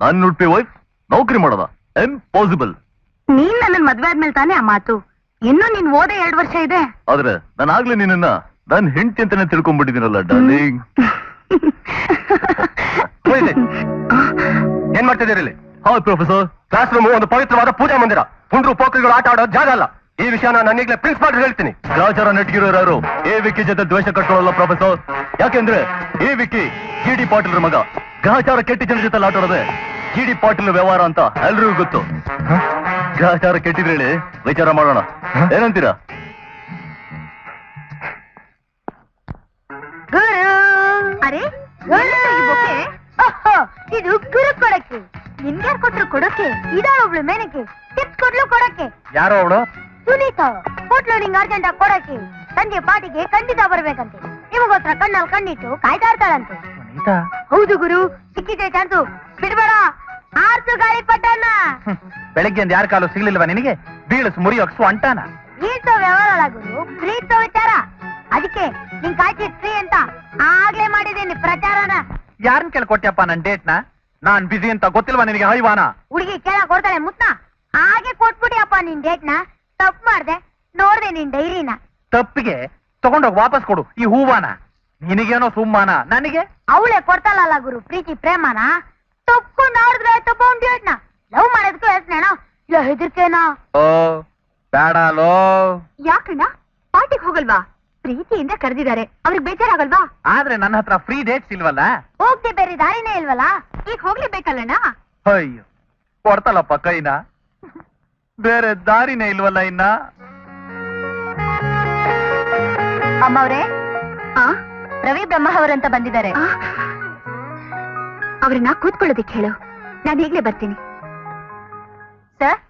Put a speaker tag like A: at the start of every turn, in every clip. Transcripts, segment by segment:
A: ನಾನ್ ನುಟ್ಪಿ wife ನೌಕರಿ ಮಾಡೋದ impossible.
B: ನೀನ್ ನನ್ನ ಮದ್ವೆ ಆದ್ಮೇಲೆ ತಾನೇ ಆ ಮಾತು. ಇನ್ನು ನೀನ್ ಓದೇ 2 ವರ್ಷ ಇದೆ.
A: ಆದ್ರೆ ನಾನು ಆಗ್ಲೇ ನಿನ್ನ ನನ್ ಹೆಂಡತಿ ಅಂತಾನೆ ತಿಳ್ಕೊಂಡ್ಬಿಟ್ಟಿದ್ದೀನಲ್ಲ ಡಾರ್ಲಿಂಗ್.
C: ಏನ್ ಮಾಡ್ತಿದ್ದೀರಿ ಇಲ್ಲಿ?
A: ಹೌದು ಪ್ರೊಫೆಸರ್.
C: ಕ್ಲಾಸ್ ರೂಮ್ ಒಂದು ಪವಿತ್ರವಾದ ಪೂಜಾ ಮಂದಿರ. ಪುಂಡ್ರು ಪೋಖ್ರಿಗಳು ಆಟ ಆಡೋ ಜಾಗ ಅಲ್ಲ. ಈ ವಿಷಯನ ನಾನು ಈಗಲೇ ಪ್ರಿನ್ಸಿಪಾಲ್ ಹೇಳ್ತೀನಿ.
A: ಗ್ರಾಚಾರ ನೆಟ್ಗಿರೋರು ಯಾರು ಎ ವಿಕ್ಕಿ ಜೊತೆ ದ್ವೇಷ ಕಟ್ಕೊಳ್ಳಲ್ಲ ಪ್ರೊಫೆಸರ್. ಯಾಕೆಂದ್ರೆ ಎ ವಿಕ್ಕಿ GD ಪಾಟೀಲ್ ಮಗ. ಗ್ರಹಚಾರ ಕೆಟ್ಟ ಜನ ಜೊತೆ ಆಟ ಆಡೋದೆ GD ಪಾಟೀಲ್ ವ್ಯವಹಾರ ಅಂತ ಎಲ್ರಿಗೂ ಗೊತ್ತು. ಗ್ರಹಚಾರ ಕೆಟ್ಟಿದ್ರೆ ಹೇಳಿ ವಿಚಾರ ಮಾಡೋಣ, ಏನಂತೀರಾ?
B: ಅರೆ ಇದು ಗುರು ಕೊಡಕ್ಕೆ. ನಿನ್ಗೆ ಕೊಟ್ರು ಕೊಡಕ್ಕೆ. ಇದಾಳ ಒಬ್ಳು ಮೇನಕ್ಕೆ ಟಿಪ್ಸ್ ಕೊಡ್ಲು ಕೊಡಕ್ಕೆ.
C: ಯಾರೋ ಅವಳು?
B: ಸುನೀತಾ. ಕೊಟ್ಲು ನಿಂಗೆ ಅರ್ಜೆಂಟ್ ಆಗಿ ಕೊಡಕ್ಕೆ. ಸಂಜೆ ಪಾರ್ಟಿಗೆ ಖಂಡಿತ ಬರ್ಬೇಕಂತೆ. ನಿಮಗೋಸ್ಕರ ಕಣ್ಣಲ್ಲಿ ಕಣ್ಣಿಟ್ಟು ಕಾಯ್ತಾ ಇರ್ತಾಳಂತೆ. ಹೌದು ಗುರು, ಸಿಕ್ಕಿದೆ ಚಾನ್ಸು, ಬಿಡ್ಬೇಡ. ಆರ್ಸು ಗಾಳಿ ಪಟ್ಟಣ್ಣ.
C: ಬೆಳಗ್ಗೆ ಯಾರ ಕಾಲು ಸಿಗ್ಲಿಲ್ವಾ ನಿನಗೆ? ಬೀಳಸ್ ಮುರಿಯೋಕ್ಸು ಅಂಟಾನ.
B: ಈಟೋ ವ್ಯವಹಾರ ಗುರು, ಪ್ರೀತೋ ವಿಚಾರ. ಅದಕ್ಕೆ ನಿನ್ ಕಾಯ್ತಿ ಫ್ರೀ ಅಂತ ಆಗ್ಲೇ ಮಾಡಿದ್ದೀನಿ ಪ್ರಚಾರನ.
C: ಯಾರನ್ ಕೇಳ್ಕೊಟ್ಯಪ್ಪ ನನ್ ಡೇಟ್ನ? ನಾನ್ ಬಿಸಿ ಅಂತ ಗೊತ್ತಿಲ್ವಾ ನಿನಗೆ? ಹೈವಾನ
B: ಹುಡುಗಿ ಕೇಳ ಕೊಡ್ತಾಳೆ ಮುತ್ನ. ಹಾಗೆ ಕೊಟ್ಬಿಟ್ಟಿಯಪ್ಪ ನಿನ್ ಡೇಟ್ನ. ತಪ್ಪು ಮಾಡ್ದೆ, ನೋಡ್ದೆ ನಿನ್ ಡೈರಿನ.
C: ತಪ್ಪಿಗೆ ತಗೊಂಡೋಗಿ ವಾಪಸ್ ಕೊಡು ಈ ಹೂವಾನ. ನಿನಗೇನೋ ಸುಮ್ಮಾನ, ನನಗೆ
B: ಅವಳೆ ಕೊಡ್ತಾಳಲ್ಲ ಗುರು ಪ್ರೀತಿ ಪ್ರೇಮನ. ತಪ್ಕೊಂಡು ಆಡಿದ್ರೆ ತಪ್ಪ ಒಂದ್ ಡೇಟ್ನ. ಲವ್ ಮಾಡೋದಕ್ಕೂ ಹೇಳ್ತೇನೋ ಇಲ್ಲ ಹೆದರ್ಕೇನೋ?
C: ಓ ಬೇಡಲೋ.
B: ಯಾಕಣ್ಣ ಪಾರ್ಟಿಗೆ ಹೋಗಲ್ವಾ? ಪ್ರೀತಿಯಿಂದ ಕರೆದಿದ್ದಾರೆ, ಅವ್ರಿಗೆ ಬೇಜಾರಾಗಲ್ವಾ?
C: ಆದ್ರೆ ನನ್ನ ಹತ್ರ ಫ್ರೀ ಡೇಟ್ಸ್ ಇಲ್ವಲ್ಲ.
B: ಹೋಗ್ದೆ ಬೇರೆ ದಾರಿನೇ ಇಲ್ವಲ್ಲ. ಈಗ ಹೋಗ್ಲೇಬೇಕಲ್ಲಣ್ಣ.
C: ಅಯ್ಯೋ ಕೊಡ್ತಲ್ಲಪ್ಪ ಕೈನ, ಬೇರೆ ದಾರಿನೇ ಇಲ್ವಲ್ಲ ಇನ್ನ.
B: ಅಮ್ಮವ್ರೆ, ರವಿ ಬ್ರಹ್ಮ ಅವರಂತ ಬಂದಿದ್ದಾರೆ. ಅವ್ರನ್ನ ಕೂತ್ಕೊಳ್ಳೋದಿಕ್ ಹೇಳು, ನಾನು ಈಗ್ಲೇ ಬರ್ತೀನಿ. ಸರ್,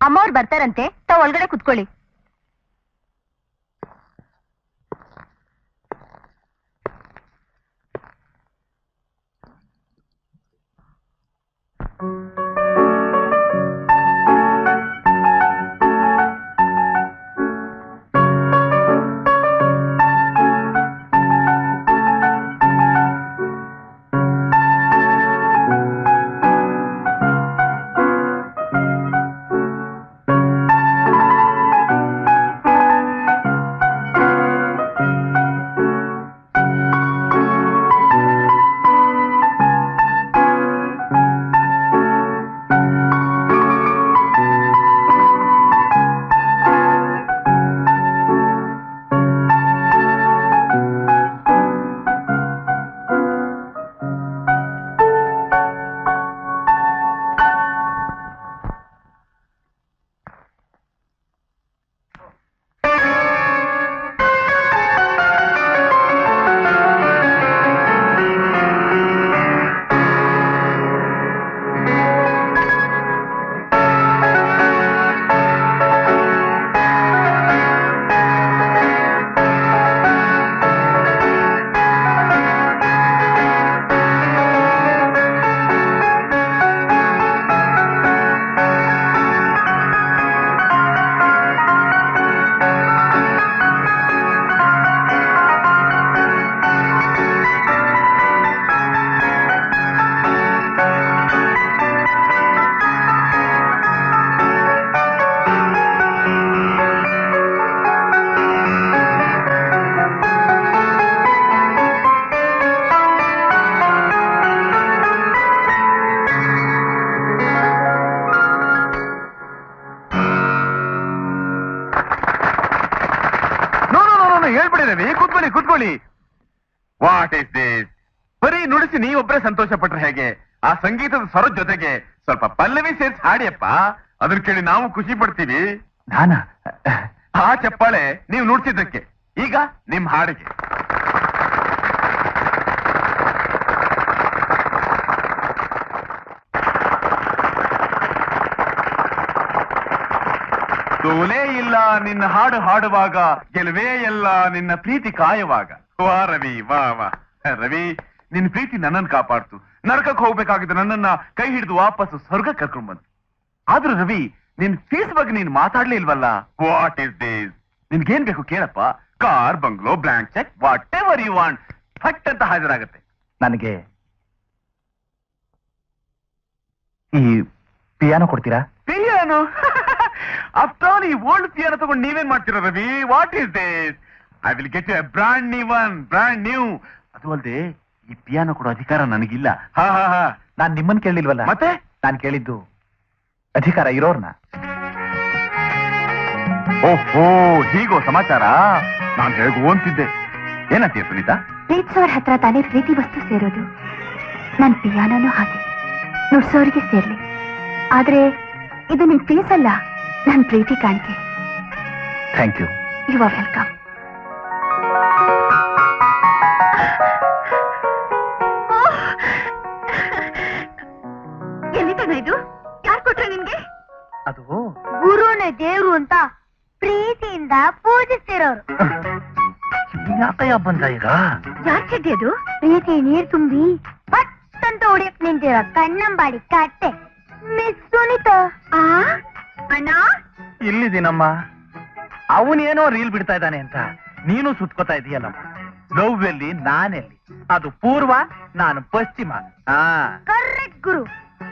B: ಅಮ್ಮವ್ರು ಬರ್ತಾರಂತೆ, ತಾವ್ ಒಳಗಡೆ ಕೂತ್ಕೊಳ್ಳಿ.
C: ಕೂತ್ಕೊಳ್ಳಿ. What is this? ಬರೀ ನುಡಿಸಿ ನೀವೊಬ್ಬರೇ ಸಂತೋಷ ಪಟ್ರೆ ಹೇಗೆ? ಆ ಸಂಗೀತದ ಸ್ವರದ ಜೊತೆಗೆ ಸ್ವಲ್ಪ ಪಲ್ಲವಿ ಸೇರಿಸಿ ಹಾಡಿಯಪ್ಪ, ಅದನ್ನ ಕೇಳಿ ನಾವು ಖುಷಿ ಪಡ್ತೀವಿ. ಆ ಚಪ್ಪಾಳೆ ನೀವು ನುಡ್ಸಿದ್ದಕ್ಕೆ. ಈಗ ನಿಮ್ ಹಾಡಿಗೆ. ಸೋಲೇ ಇಲ್ಲ ನಿನ್ನ ಹಾಡು ಹಾಡುವಾಗ, ಗೆಲುವೇ ಎಲ್ಲ ನಿನ್ನ ಪ್ರೀತಿ ಕಾಯುವಾಗ. ವಾ ರವಿ, ವಾ ವಾ ರವಿ, ನಿನ್ ಪ್ರೀತಿ ನನ್ನನ್ನು ಕಾಪಾಡ್ತು. ನರಕಕ್ಕೆ ಹೋಗ್ಬೇಕಾಗಿದ್ದು ನನ್ನನ್ನ ಕೈ ಹಿಡಿದು ವಾಪಸ್ ಸ್ವರ್ಗ ಕರ್ಕೊಂಡ್ ಬಂತು. ಆದ್ರೂ ರವಿ, ನಿನ್ ಫೀಸ್ ಬಗ್ಗೆ ನೀನ್ ಮಾತಾಡ್ಲೇ ಇಲ್ವಲ್ಲ. What is this? ನಿನ್ಗೇನ್ ಬೇಕು ಕೇಳಪ್ಪ. Car, bungalow, blank cheque, what ever ವಾಂಟ್, ಫಟ್ ಅಂತ ಹಾಜರಾಗತ್ತೆ.
A: ನನಗೆ ಈ ಪಿಯಾನೋ ಕೊಡ್ತೀರಾ?
C: ಪಿಯಾನೋ? ಆಫ್ಟರ್ ಆಲ್ ಈ ಓಲ್ಡ್ ಪಿಯಾನೋ ತಗೊಂಡು ನೀವೇನ್ ಮಾಡ್ತೀರಾ Ravi? What is this? I will get a brand new. ಅದು ಅಲ್ಲದೆ ಈ ಪಿಯಾನೋ ಕೊಡೋ ಅಧಿಕಾರ ನನಗಿಲ್ಲ. ಹಾ ಹಾ ಹಾ.
A: ನಾನ್ ನಿಮ್ಮನ್ ಕೇಳಿಲ್ವಲ್ಲ.
C: ಮತ್ತೆ
A: ನಾನ್ ಕೇಳಿದ್ದು ಅಧಿಕಾರ ಇರೋರ್ನ.
C: ಓಹೋ, ಹೀಗೋ ಸಮಾಚಾರ. ನಾನು ಹೇಗೋ ಅಂತಿದ್ದೆ. ಏನಂತೀಯ ಸುನೀತಾ?
B: ಪ್ರೀತಿಸೋರ್ ಹತ್ರ ತಾನೇ ಪ್ರೀತಿ ವಸ್ತು ಸೇರೋದು. ನನ್ ಪಿಯಾನೋನು ಹಾಗೆ ನುಡ್ಸೋರಿಗೆ ಸೇರ್ಲಿ. ಆದ್ರೆ ಇದು ನಿನ್ ಫೀಸ್ ಅಲ್ಲ, ನನ್ ಪ್ರೀತಿ ಕಾಣಿಕೆ.
A: Thank you.
B: You are welcome. ಎಲ್ಲಿದ್ದಾನ ಇದು? ಯಾರು ಕೊಟ್ರೆ ನಿನ್ಗೆ?
A: ಅದು
B: ಗುರುನೇ ದೇವ್ರು ಅಂತ ಪ್ರೀತಿಯಿಂದ ಪೂಜಿಸ್ತಿರೋರು.
A: ಯಾಕಯ್ಯ ಬಂದ ಈಗ?
B: ಯಾರ್ ಚಡ್ಡಿ ಅದು? ಪ್ರೀತಿ ನೀರ್ ತುಂಬಿ ಪಟ್ ಅಂತ ಹೊಡಿಯಕ್ ನಿಂತಿರೋ ಕಣ್ಣಂಬಾಡಿ ಕಟ್ಟೆ ಮಿಸ್ ಸುನೀತಾ. ಅಣ್ಣ
A: ಇಲ್ಲಿದ್ದೀನಮ್ಮ. ಅವನೇನೋ ರೀಲ್ ಬಿಡ್ತಾ ಇದ್ದಾನೆ ಅಂತ ನೀನು ಸುತ್ಕೋತಾ ಇದೀಯಲ್ಲಮ್ಮ. ಲವ್ ಎಲ್ಲಿ, ನಾನೆಲ್ಲಿ? ಅದು ಪೂರ್ವ, ನಾನು ಪಶ್ಚಿಮ.
B: ಕರೆಕ್ಟ್ ಗುರು.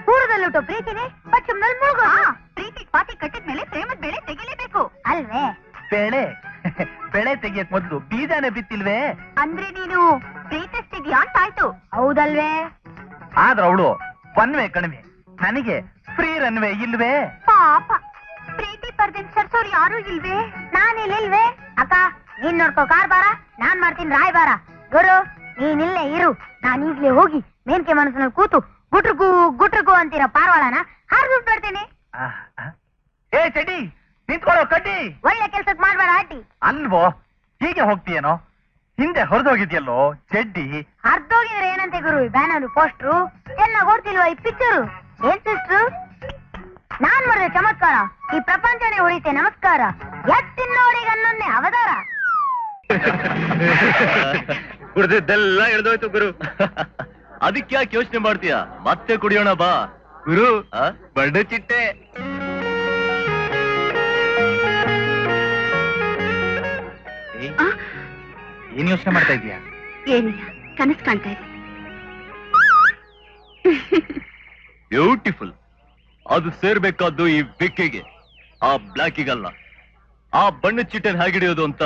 B: ಪೂರ್ವದಲ್ಲುಂಟು ಪ್ರೀತಿನೇ, ಪಶ್ಚಿಮದಲ್ಲಿ ಮುಳುಗೋ. ಪ್ರೀತಿ ಪಾತಿ ಕಟ್ಟಿದ್ಮೇಲೆ ಪ್ರೇಮದ ಬೆಳೆ ತೆಗಿಲೇಬೇಕು ಅಲ್ವೇ?
A: ಬೆಳೆ ಬೆಳೆ ತೆಗಿಯಕ್ ಮೊದ್ಲು ಬೀಜಾನೇ ಬಿತ್ತಿಲ್ವೇ?
B: ಅಂದ್ರೆ ನೀನು ಪ್ರೀತಿಸ್ತಿದ್ಯಾ ಅಂತ ಆಯ್ತು, ಹೌದಲ್ವೇ?
A: ಆದ್ರ ಅವಳು ಒನ್ವೇ ಕಣಿವೆ, ನನಗೆ ಫ್ರೀ ರನ್ವೇ ಇಲ್ವೇ?
B: ಪಾಪ, ಪ್ರೀತಿ ಪರ್ದೆನ್ ಸರ್ಸೋರು ಯಾರು ಇಲ್ವೇ? ನಾನಿಲ್ವೇ? ಅಕ್ಕ ನೀನ್ ನೋಡ್ಕೋ ಕಾರ್ ಬಾರ, ನಾನ್ ಮಾಡ್ತೀನಿ ರಾಯ್ ಬಾರ. ಗುರು ನೀನಿಲ್ಲೇ ಇರು, ನಾನ್ ಈಗ್ಲೇ ಹೋಗಿ ಮೇನ್ಕೆ ಮನಸ್ಸಿನಲ್ಲಿ ಕೂತು ಗುಟ್ರುಗು ಅಂತೀರ ಪಾರ್ವಾಳನ ಹಾರ್ದು ಬಿಡ್ತೀನಿ.
A: ಏ ಚಡಿ, ನಿಂತ್ಕೊಳ್ಳೋ ಕಡ್ಡಿ.
B: ಒಳ್ಳೆ ಕೆಲ್ಸಕ್ ಮಾಡ್ಬೇಡ ಅಡ್ಡಿ.
A: ಅಲ್ವೋ, ಹೀಗೆ ಹೋಗ್ತೀಯೇನೋ? ಹಿಂದೆ ಹೊರದೋಗಿದ್ಯಲ್ಲೋ ಚಡ್ಡಿ.
B: ಅರ್ಧೋಗಿದ್ರೆ ಏನಂತೆ ಗುರು ಈ ಬ್ಯಾನರ್ ಪೋಸ್ಟ್ರು? ಚೆನ್ನಾಗ್ ಓಡ್ತಿಲ್ವಾ ಈ ಪಿಕ್ಚರು? ಏನ್ ಸಿಸ್ಟ್ರು, ನಾನ್ ಮಾಡಿದ ಚಮತ್ಕಾರ ಈ ಪ್ರಪಂಚನೇ ಉಳಿತೆ ನಮಸ್ಕಾರ. ಎತ್ತಿನೋರಿಗೆ ಅನ್ನೊನ್ನೆ ಅವತಾರ.
A: ಕುಡ್ದಿದ್ದೆಲ್ಲ ಎಳ್ದೋಯ್ತು ಗುರು. ಅದಕ್ಕೆ ಯಾಕೆ ಯೋಚನೆ ಮಾಡ್ತೀಯ? ಮತ್ತೆ ಕುಡಿಯೋಣ ಬಾ ಗುರು. ಬಡ್ಡ ಚಿಟ್ಟೆ. ಏನ್ ಯೋಚನೆ ಮಾಡ್ತಾ ಇದೀಯಾ?
B: ಏನಿಲ್ಲ, ಕನಸು ಕಾಣ್ತಾ ಇದೆ.
A: ಬ್ಯೂಟಿಫುಲ್. ಅದು ಸೇರ್ಬೇಕಾದ್ದು ಈ ಬೆಕ್ಕಿಗೆ, ಆ ಬ್ಲಾಕಿಗಲ್ಲ. ಆ ಬಣ್ಣ ಚಿಟ್ಟೆನ್ ಹೇಗಿಡಿಯೋದು ಅಂತ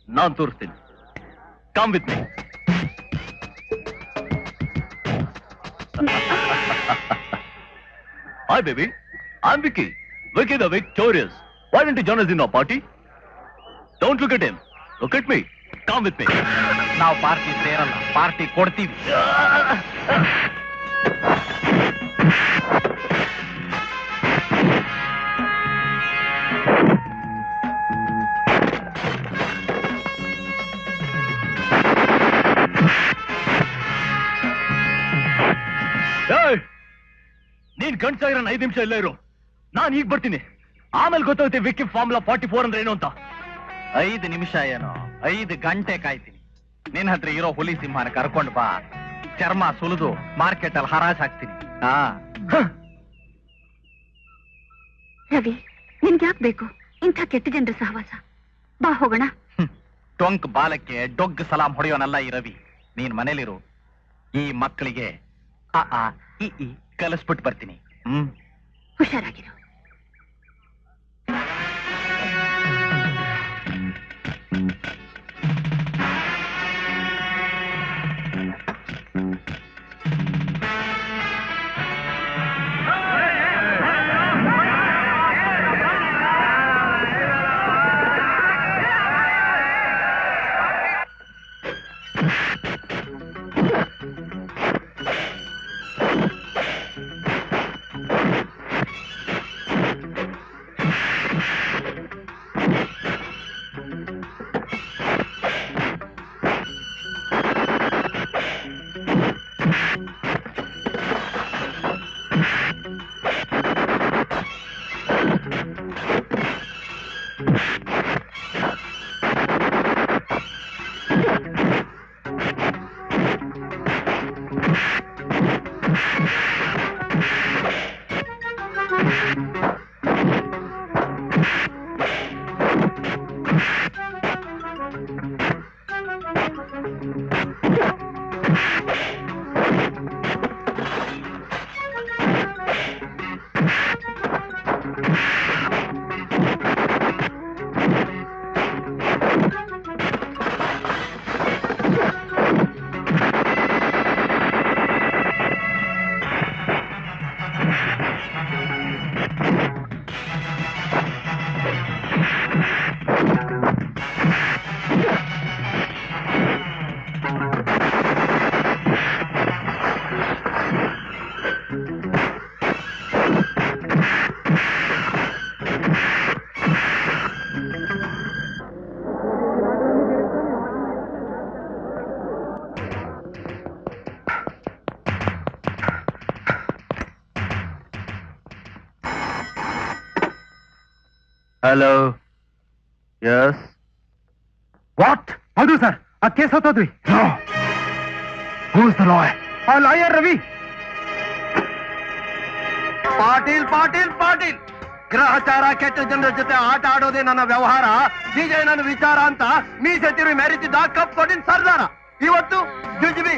A: ನಾನ್ ತೋರಿಸ್ತೀನಿ. Come with me. Hi baby, I'm Vicky. Vicky the Victorious. Why don't you join us in our party? Don't look at him. Look at me. Come with me. ನಾವು ಪಾರ್ಟಿ ಸೇರಲ್ಲ, ಪಾರ್ಟಿ ಕೊಡ್ತೀವಿ. ನೀನ್ ಗಂಟ್ಸಾಗಿರೋ 5 ನಿಮಿಷ ಇಲ್ಲ ಇರು. ನಾನ್ ಈಗ ಬರ್ತೀನಿ, ಆಮೇಲೆ ಗೊತ್ತಾಗುತ್ತೆ ವಿಕ್ಕಿ ಫಾರ್ಮುಲಾ 44 ಅಂದ್ರೆ ಏನು ಅಂತ. 5 ನಿಮಿಷ ಏನೋ, 5 ಗಂಟೆ ಕಾಯ್ತೀನಿ. ನಿನ್ ಹತ್ರ ಇರೋ ಹುಲಿ ಸಿಂಹನ ಕರ್ಕೊಂಡ್ ಬಾ, ಚರ್ಮ ಸುಲಿದು ಮಾರ್ಕೆಟ್ ಅಲ್ಲಿ ಹರಾಜ್ ಹಾಕ್ತೀನಿ.
B: ರವಿ, ನಿನ್ಗೆ ಯಾಕೆ ಬೇಕು ಇಂಥ ಕೆಟ್ಟ ಜನರ ಸಹವಾಸ? ಬಾ ಹೋಗೋಣ.
A: ಟೊಂಕ್ ಬಾಲಕ್ಕೆ ಡೊಗ್ ಸಲಾಂ ಹೊಡೆಯೋನಲ್ಲ ಈ ರವಿ. ನೀನ್ ಮನೇಲಿರು, ಈ ಮಕ್ಕಳಿಗೆ ಅ ಇ ಕಲಿಸ್ಬಿಟ್ಟು ಬರ್ತೀನಿ.
B: ಹುಷಾರಾಗಿರು.
A: Hello, yes. ವಾಟ್? ಹೌದು ಸರ್, ಆ ಕೇಸ್ ಹೊತ್ತೋದ್ವಿ. Who's the lawyer? ಆ ಲಾಯರ್ ರವಿ.
D: ಪಾಟೀಲ್ ಪಾಟೀಲ್ ಪಾಟೀಲ್, ಗ್ರಹಚಾರ ಕೆಟ್ಟ ಜನರ ಜೊತೆ ಆಟ ಆಡೋದೇ ನನ್ನ ವ್ಯವಹಾರ, ಹೀಗೆ ನನ್ನ ವಿಚಾರ ಅಂತ ಮೀಸೆ ತಿರುವಿ ಮೆರೀತಿದ್ದ ಕಪ್ ಕೊಟ್ಟಿನ ಸರ್ದಾರ ಇವತ್ತು ಜುಜ್ಬಿ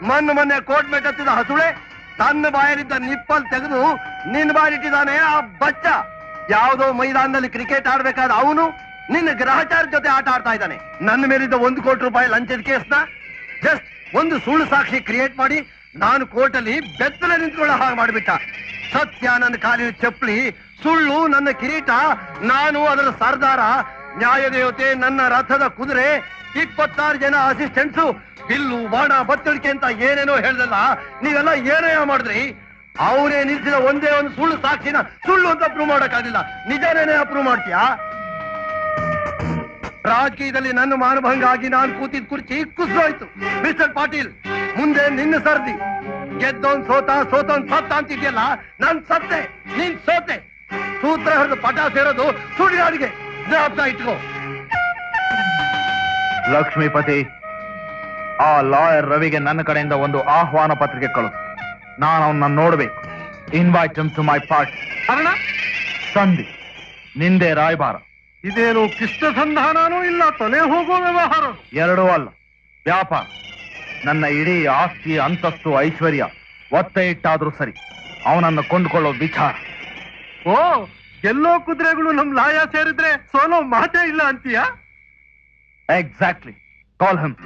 D: ಮೊನ್ನೆ ಕೋರ್ಟ್ ಮೇಲೆ ಹತ್ತಿದ ಹಸುಳೆ ತನ್ನ ಬಾಯಲ್ಲಿದ್ದ ನಿಪ್ಪಲ್ ತೆಗೆದು ನಿನ್ನ ಬಾಯಿಟ್ಟಿದ್ದಾನೆ ಆ ಬಚ್ಚ. ಯಾವುದೋ ಮೈದಾನದಲ್ಲಿ ಕ್ರಿಕೆಟ್ ಆಡ್ಬೇಕಾದ ಅವನು ನಿನ್ನ ಗ್ರಹಚಾರ ಜೊತೆ ಆಟ ಆಡ್ತಾ ಇದ್ದಾನೆ. ನನ್ನ ಮೇಲಿದ್ದ 1 ಕೋಟಿ ರೂಪಾಯಿ ಲಂಚದ ಕೇಸ್ನ ಜಸ್ಟ್ ಒಂದು ಸುಳ್ಳು ಸಾಕ್ಷಿ ಕ್ರಿಯೇಟ್ ಮಾಡಿ ನಾನು ಕೋರ್ಟಲ್ಲಿ ಬೆತ್ತಲೆ ನಿಂತ್ಕೊಳ್ಳೋ ಹಾಗೆ ಮಾಡಿಬಿಟ್ಟ. ಸತ್ಯ ನನ್ನ ಕಾಲಿನ ಚಪ್ಪಲಿ, ಸುಳ್ಳು ನನ್ನ ಕಿರೀಟ, ನಾನು ಅದರ ಸರ್ದಾರ, ನ್ಯಾಯದೇವತೆ ನನ್ನ ರಥದ ಕುದುರೆ, 26 ಜನ ಅಸಿಸ್ಟೆಂಟ್ಸು, ಬಿಲ್ಲು ಬಾಣ ಬತ್ತಳಿಕೆ ಅಂತ ಏನೇನೋ ಹೇಳ್ದಲ್ಲ, ನೀವೆಲ್ಲ ಏನೇನೋ ಮಾಡಿದ್ರಿ. ಅವರೇ ನಿಲ್ಸಿದ ಒಂದೇ ಒಂದು ಸುಳ್ಳು ಸಾಕ್ಷಿನ ಸುಳ್ಳು ಅಂತ ಪ್ರೂವ್ ಮಾಡಕ್ಕಾಗಲಿಲ್ಲ, ನಿಜನೇನೇ ಅಪ್ರೂವ್ ಮಾಡ್ತೀಯಾ? ರಾಜಕೀಯದಲ್ಲಿ ನನ್ನ ಮಾನಭಂಗ ಆಗಿ ನಾನು ಕೂತಿದ್ ಕುರ್ಚಿ ಕುಸಿದೋಯ್ತು. ಮಿಸ್ಟರ್ ಪಾಟೀಲ್, ಮುಂದೆ ನಿನ್ನ ಸರ್ದಿ. ಗೆದ್ದವನ್ ಸೋತ, ಸೋತವನ್ ಸತ್ತ ಅಂತಿದ್ಯಲ್ಲ, ನಾನ್ ಸತ್ತೆ, ನೀನ್ ಸೋತೆ. ಸೂತ್ರ ಹಿಡಿದು ಪಟ ಸೇರೋದು ಸುಳ್ಳಿಗಾಡಿಗೆ, ಜ್ಞಾಪಕ ಇಟ್ಕೋ.
A: ಲಕ್ಷ್ಮೀಪತಿ, ಆ ಲಾಯರ್ ರವಿಗೆ ನನ್ನ ಕಡೆಯಿಂದ ಒಂದು ಆಹ್ವಾನ ಪತ್ರಿಕೆ ಕಳಿಸು. ನಾನು ಅವನ್ನ ನೋಡ್ಬೇಕು. Invite him to my party.
D: ಕಾರಣ
A: ಸಂಧಿ ನಿಂದೆ ರಾಯಭಾರ.
D: ಇದೇನು ಕಿಷ್ಟ ಸಂಧಾನನೂ ಇಲ್ಲ, ತಲೆ ಹೋಗೋ ವ್ಯವಹಾರ.
A: ಎರಡೂ ಅಲ್ಲ, ವ್ಯಾಪಾರ. ನನ್ನ ಇಡೀ ಆಸ್ತಿ, ಅಂತಸ್ತು, ಐಶ್ವರ್ಯ ಒತ್ತೆ ಇಟ್ಟಾದ್ರೂ ಸರಿ, ಅವನನ್ನು ಕೊಂಡುಕೊಳ್ಳೋ ವಿಚಾರ.
D: ಓ, ಎಲ್ಲೋ ಕುದುರೆಗಳು ನಮ್ ಲಾಯ ಸೇರಿದ್ರೆ ಸೋಲೋ ಮಾತೇ ಇಲ್ಲ ಅಂತೀಯಾ?
A: ಎಕ್ಸಾಕ್ಟ್ಲಿ. Call him.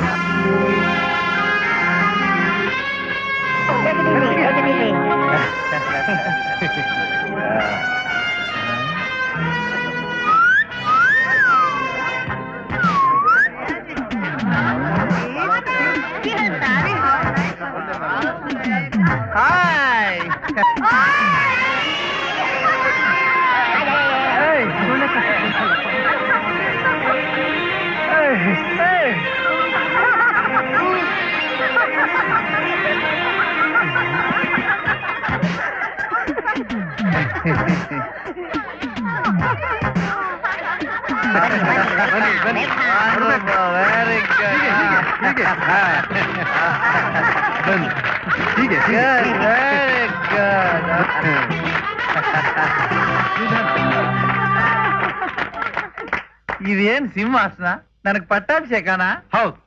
D: ಹಾಯ್. ಇದೇನ್ ಸಿಂಹಾಸನ? ನನಗ್ ಪಟ್ಟಾಭಿಷೇಕನ?
A: ಹೌದು.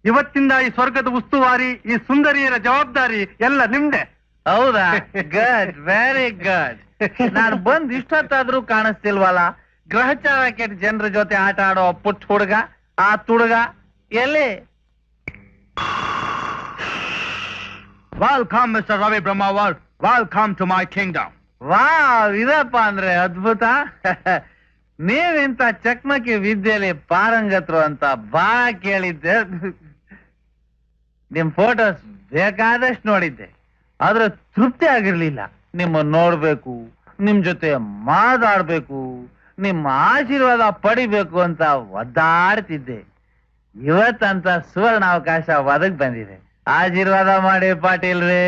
D: ಇವತ್ತಿಂದ ಈ ಸ್ವರ್ಗದ ಉಸ್ತುವಾರಿ, ಈ ಸುಂದರಿಯರ ಜವಾಬ್ದಾರಿ ಎಲ್ಲ ನಿಮ್ದೆ. ಹೌದಾ? Good, very good. ನಾನು ಬಂದ್ ಇಷ್ಟೊತ್ತಾದ್ರೂ ಕಾಣಿಸ್ತಿಲ್ವಲ್ಲ? ಗ್ರಹಚಾರ ಕೆಟ್ಟ ಜನರ ಜೊತೆ ಆಟ ಆಡೋ ಪುಟ್ಟ ಹುಡುಗ, ಆ ತುಡುಗ ಎಲ್ಲಿ?
A: Welcome mister Ravi Brahmavar. Welcome to my kingdom.
D: Wow, ಇದಪ್ಪ ಅಂದ್ರೆ ಅದ್ಭುತ. ನೀವಿಂತ ಚಕ್ಮಕಿ ವಿದ್ಯೆಯಲ್ಲಿ ಪಾರಂಗತರು ಅಂತ ಬಾ ಕೇಳಿದ್ದೆ. ನಿಮ್ ಫೋಟೋಸ್ ಬೇಕಾದಷ್ಟು ನೋಡಿದ್ದೆ, ಆದ್ರೆ ತೃಪ್ತಿ ಆಗಿರ್ಲಿಲ್ಲ. ನಿಮ್ಮನ್ನ ನೋಡ್ಬೇಕು, ನಿಮ್ ಜೊತೆ ಮಾತಾಡ್ಬೇಕು, ನಿಮ್ಮ ಆಶೀರ್ವಾದ ಪಡಿಬೇಕು ಅಂತ ಒದ್ದಾಡ್ತಿದ್ದೆ. ಇವತ್ತಂತ ಸುವರ್ಣ ಅವಕಾಶ ಒದಗ್ ಬಂದಿದೆ. ಆಶೀರ್ವಾದ ಮಾಡಿ ಪಾಟೀಲ್ರೇ.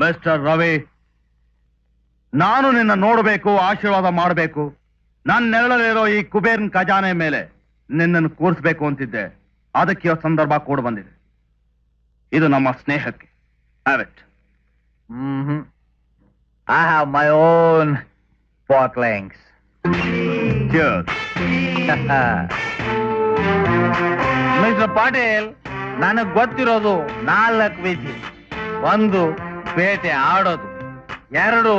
A: ಮಿಸ್ಟರ್ ರವಿ, ನಾನು ನಿನ್ನ ನೋಡಬೇಕು, ಆಶೀರ್ವಾದ ಮಾಡಬೇಕು. ನನ್ನ ನೆರಳಲ್ಲಿರೋ ಈ ಕುಬೇರ್ನ ಖಜಾನೆ ಮೇಲೆ ನಿನ್ನನ್ನು ಕೂರಿಸ್ಬೇಕು ಅಂತಿದ್ದೆ. ಅದಕ್ಕೆ ಇವತ್ತು ಸಂದರ್ಭ ಕೂಡ ಬಂದಿದೆ. ಇದು ನಮ್ಮ ಸ್ನೇಹಕ್ಕೆ. Have it.
D: I have my own potlings.
A: Cheers.
D: Mister Patil, ನನಗ್ ಗೊತ್ತಿರೋದು 4 ವಿಧಿ. 1, ಬೇಟೆ ಆಡೋದು. 2,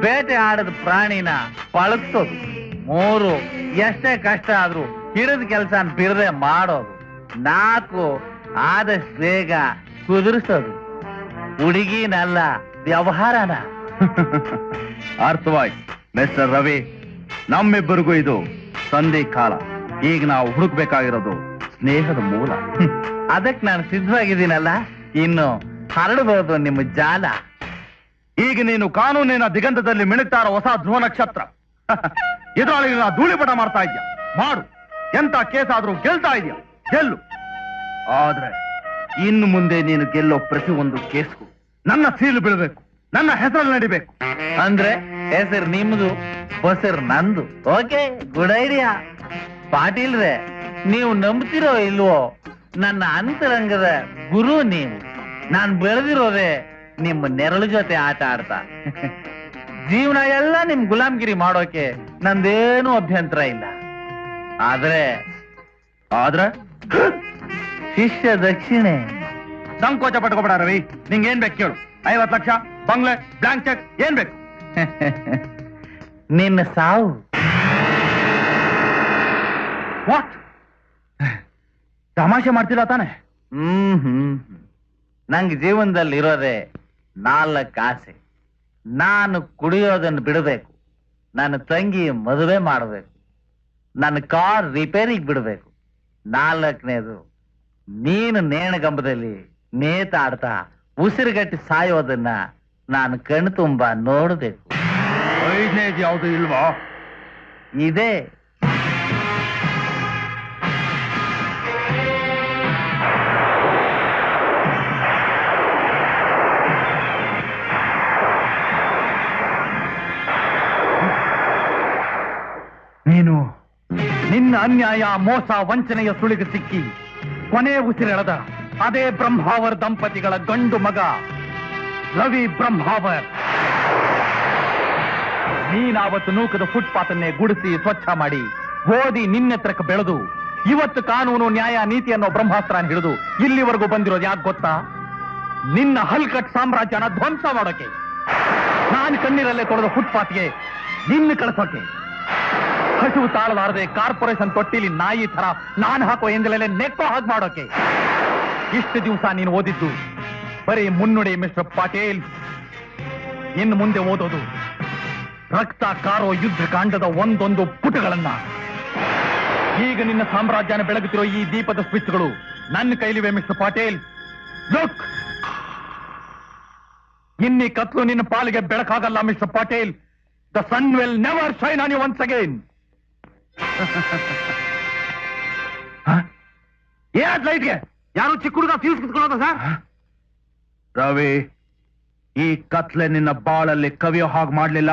D: ಬೇಟೆ ಆಡದ ಪ್ರಾಣಿನ ಪಳಗ್ಸೋದು. 3, ಎಷ್ಟೇ ಕಷ್ಟ ಆದ್ರೂ ಹಿಡಿದ ಕೆಲಸ ಬಿಡದೆ ಮಾಡೋದು. 4, ಆದಷ್ಟು ಬೇಗ ಕುದುರಿಸೋದು. ಹುಡುಗಿನಲ್ಲ,
E: ವ್ಯವಹಾರನ?
A: ಅರ್ಥವಾಯ್ತು ಮಿಸ್ಟರ್ ರವಿ, ನಮ್ಮಿಬ್ಬರಿಗೂ ಇದು ಸಂಧಿ ಕಾಲ. ಈಗ ನಾವು ಹುಡುಕ್ಬೇಕಾಗಿರೋದು ಸ್ನೇಹದ ಮೂಲ.
E: ಅದಕ್ಕೆ ನಾನು ಸಿದ್ಧವಾಗಿದ್ದೀನಲ್ಲ, ಇನ್ನು ಹರಡಬಹುದು ನಿಮ್ಮ ಜಾಲ.
A: ಈಗ ನೀನು ಕಾನೂನಿನ ದಿಗಂತದಲ್ಲಿ ಮಿಣುಕ್ತಾರ ಹೊಸ ಧ್ರುವ ನಕ್ಷತ್ರ. ಇದರೊಳಗೆ ನಾ ಧೂಳಿಪಟ ಮಾಡ್ತಾ ಇದ್ಯಾ. ಮಾಡು, ಎಂತ ಕೇಸ್ ಆದ್ರೂ ಗೆಲ್ತಾ ಇದೆಯಾ, ಗೆಲ್ಲು. ಆದ್ರೆ ಇನ್ನು ಮುಂದೆ ನೀನು ಗೆಲ್ಲೋ ಪ್ರತಿಯೊಂದು ಕೇಸ್ಗೂ ನನ್ನ ಸೀಲು ಬೀಳಬೇಕು, ನನ್ನ ಹೆಸರಲ್ಲಿ ನಡಿಬೇಕು.
E: ಅಂದ್ರೆ ಹೆಸರು ನಿಮ್ದು, ಬಸರು ನಂದು. Okay, good idea. ಪಾಟೀಲ್ರೆ, ನೀವು ನಂಬ್ತಿರೋ ಇಲ್ವೋ, ನನ್ನ ಅಂತರಂಗದ ಗುರು ನೀವು. ನಾನ್ ಬೆಳೆದಿರೋದೆ ನಿಮ್ಮ ನೆರಳು ಜೊತೆ ಆಟ ಆಡ್ತಾ. ಜೀವನ ಎಲ್ಲ ನಿಮ್ ಗುಲಾಮ್ಗಿರಿ ಮಾಡೋಕೆ ನಂದೇನು ಅಭ್ಯಂತರ ಇಲ್ಲ. ಆದ್ರೆ ಶಿಷ್ಯ ದಕ್ಷಿಣೆ.
A: ಸಂಕೋಚ ಪಟ್ಕೋಬೇಡ ರವಿ, ನಿಂಗೆ ಏನ್ ಬೇಕು ಕೇಳು. 50 ಲಕ್ಷ, ಬಂಗ್ಲೆ, ಬ್ಲಾಂಕ್ ಚೆಕ್, ಏನ್ ಬೇಕು?
E: ನಿನ್ನ ಸಾವು.
A: ವಾಟ್? ತಮಾಷೆ ಮಾಡ್ತಿಲ್ಲ ತಾನೆ?
E: ನಂಗೆ ಜೀವನದಲ್ಲಿ ಇರೋದೇ 4 ಆಸೆ. ನಾನು ಕುಡಿಯೋದನ್ನು ಬಿಡಬೇಕು, ನನ್ನ ತಂಗಿ ಮದುವೆ ಮಾಡಬೇಕು, ನನ್ನ ಕಾರ್ ರಿಪೇರಿಗೆ ಬಿಡಬೇಕು, 4ನೇದು ನೀನು ನೇಣಗಂಬದಲ್ಲಿ ನೇತಾಡ್ತಾ ಉಸಿರುಗಟ್ಟಿ ಸಾಯೋದನ್ನ ನಾನು ಕಣ್ಣು ತುಂಬ ನೋಡಬೇಕು.
A: 5ನೇದು ಯಾವುದು ಇಲ್ವಾ?
E: ಇದೆ.
A: ನೀನು ನಿನ್ನ ಅನ್ಯಾಯ, ಮೋಸ, ವಂಚನೆಯ ಸುಳಿಗೆ ಸಿಕ್ಕಿ ಕೊನೆ ಉಸಿರೆಳೆದ ಅದೇ ಬ್ರಹ್ಮಾವರ್ ದಂಪತಿಗಳ ಗಂಡು ಮಗ ರವಿ ಬ್ರಹ್ಮಾವರ್. ನೀನಾವತ್ತು ನೂಕದ ಫುಟ್ಪಾತ್ ಅನ್ನೇ ಗುಡಿಸಿ ಸ್ವಚ್ಛ ಮಾಡಿ ಓದಿ ನಿನ್ನೆತ್ರಕ್ಕೆ ಬೆಳೆದು ಇವತ್ತು ಕಾನೂನು, ನ್ಯಾಯ, ನೀತಿ ಅನ್ನೋ ಬ್ರಹ್ಮಾಸ್ತ್ರ ಹಿಡಿದು ಇಲ್ಲಿವರೆಗೂ ಬಂದಿರೋದು ಯಾಕೆ ಗೊತ್ತಾ? ನಿನ್ನ ಹಲ್ಕಟ್ ಸಾಮ್ರಾಜ್ಯನ ಧ್ವಂಸ ಮಾಡೋಕೆ. ನಾನು ಕಣ್ಣೀರಲ್ಲೇ ತೊಳೆದ ಫುಟ್ಪಾತ್ಗೆ ನಿನ್ನ ಕಳಿಸೋಕೆ. ಹಸಿವು ತಾಳಲಾರದೆ ಕಾರ್ಪೊರೇಷನ್ ತೊಟ್ಟಿಲಿ ನಾಯಿ ತರ ನಾನು ಹಾಕೋ ಎಂದಲೇ ನೆಕ್ಕೋ ಹಾಗೆ ಮಾಡೋಕೆ. ಇಷ್ಟು ದಿವಸ ನೀನು ಓದಿದ್ದು ಬರೀ ಮುನ್ನುಡಿ ಮಿಸ್ಟರ್ ಪಾಟೀಲ್. ಇನ್ನು ಮುಂದೆ ಓದೋದು ರಕ್ತ ಕಾರೋ ಯುದ್ಧ ಕಾಂಡದ ಒಂದೊಂದು ಪುಟಗಳನ್ನ. ಈಗ ನಿನ್ನ ಸಾಮ್ರಾಜ್ಯನ ಬೆಳಗುತ್ತಿರೋ ಈ ದೀಪದ ಸ್ವಿಚ್ಗಳು ನನ್ನ ಕೈಲಿವೆ ಮಿಸ್ಟರ್ ಪಾಟೀಲ್. ಲುಕ್, ಇನ್ನಿ ಕತ್ಲು ನಿನ್ನ ಪಾಲಿಗೆ ಬೆಳಕಾಗಲ್ಲ mister Patil. The sun will never shine on you once again. ಏನಾದ್ ಲೈಟ್ಗೆ? ಯಾರು ಚಿಕ್ಕ ಹುಡುಗ ಫ್ಯೂಸ್ ಕಿತ್ಕೊಳ್ಳೋದ ಸರ್? ರವಿ, ಈ ಕತ್ಲೆ ನಿನ್ನ ಬಾಳಲ್ಲಿ ಕವಿಯೋ ಹಾಗೆ ಮಾಡ್ಲಿಲ್ಲ.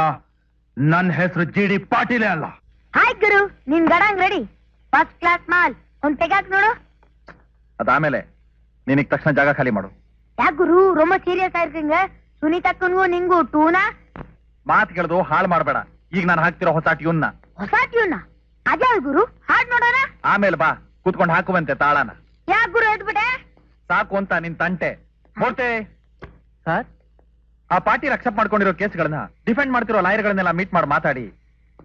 A: ನನ್ನ ಹೆಸರು GD ಪಾಟೀಲೇ ಅಲ್ಲ.
B: ಹಾಯ್ ಗುರು, ನಿನ್ ಗಡಂಗ್ ರೆಡಿ. First class mall. ಒಂದ್ ತೆಗಾಕ್ ನೋಡು.
A: ಅದಾಮೇಲೆ ನಿನಗ್ ತಕ್ಷಣ ಜಾಗ ಖಾಲಿ ಮಾಡು.
B: ಯಾಕೆ ಗುರು ரொம்ப ಸೀರಿಯಸ್ ಆಗಿರ್ಕಂಗ? ಸುನೀತಕ್ಕನ್ಗೂ ನಿಂಗೂ ಟೂನಾ?
A: ಮಾತು ಕೇಳಿದು ಹಾಳು ಮಾಡ್ಬೇಡ. ಈಗ ನಾನು ಹಾಕ್ತಿರೋ ಹೊಸ ಟ್ಯೂನ್ನ.
B: ಹೊಸ ಟ್ಯೂನ? ಅದ್ಯಾವ ಗುರು? ಹಾಡ್ ನೋಡೋಣ.
A: ಆಮೇಲೆ ಬಾ, ಕೂತ್ಕೊಂಡು ಹಾಕುವಂತೆ ತಾಳನ.
B: ಯಾಕೆ ಗುರು ಎದ್ಬಿಟ್ಟೆ?
A: ಸಾಕು ಅಂತ ನಿನ್ ತಂಟೆ. ಮೂರ್ತಿ ಸರ್, ಆ ಪಾರ್ಟಿ ಅಕ್ಸೆಪ್ಟ್ ಮಾಡ್ಕೊಂಡಿರೋ ಕೇಸ್ಗಳನ್ನ ಡಿಫೆಂಡ್ ಮಾಡ್ತಿರೋ ಲಾಯರ್ಗಳನ್ನೆಲ್ಲ ಮೀಟ್ ಮಾಡಿ ಮಾತಾಡಿ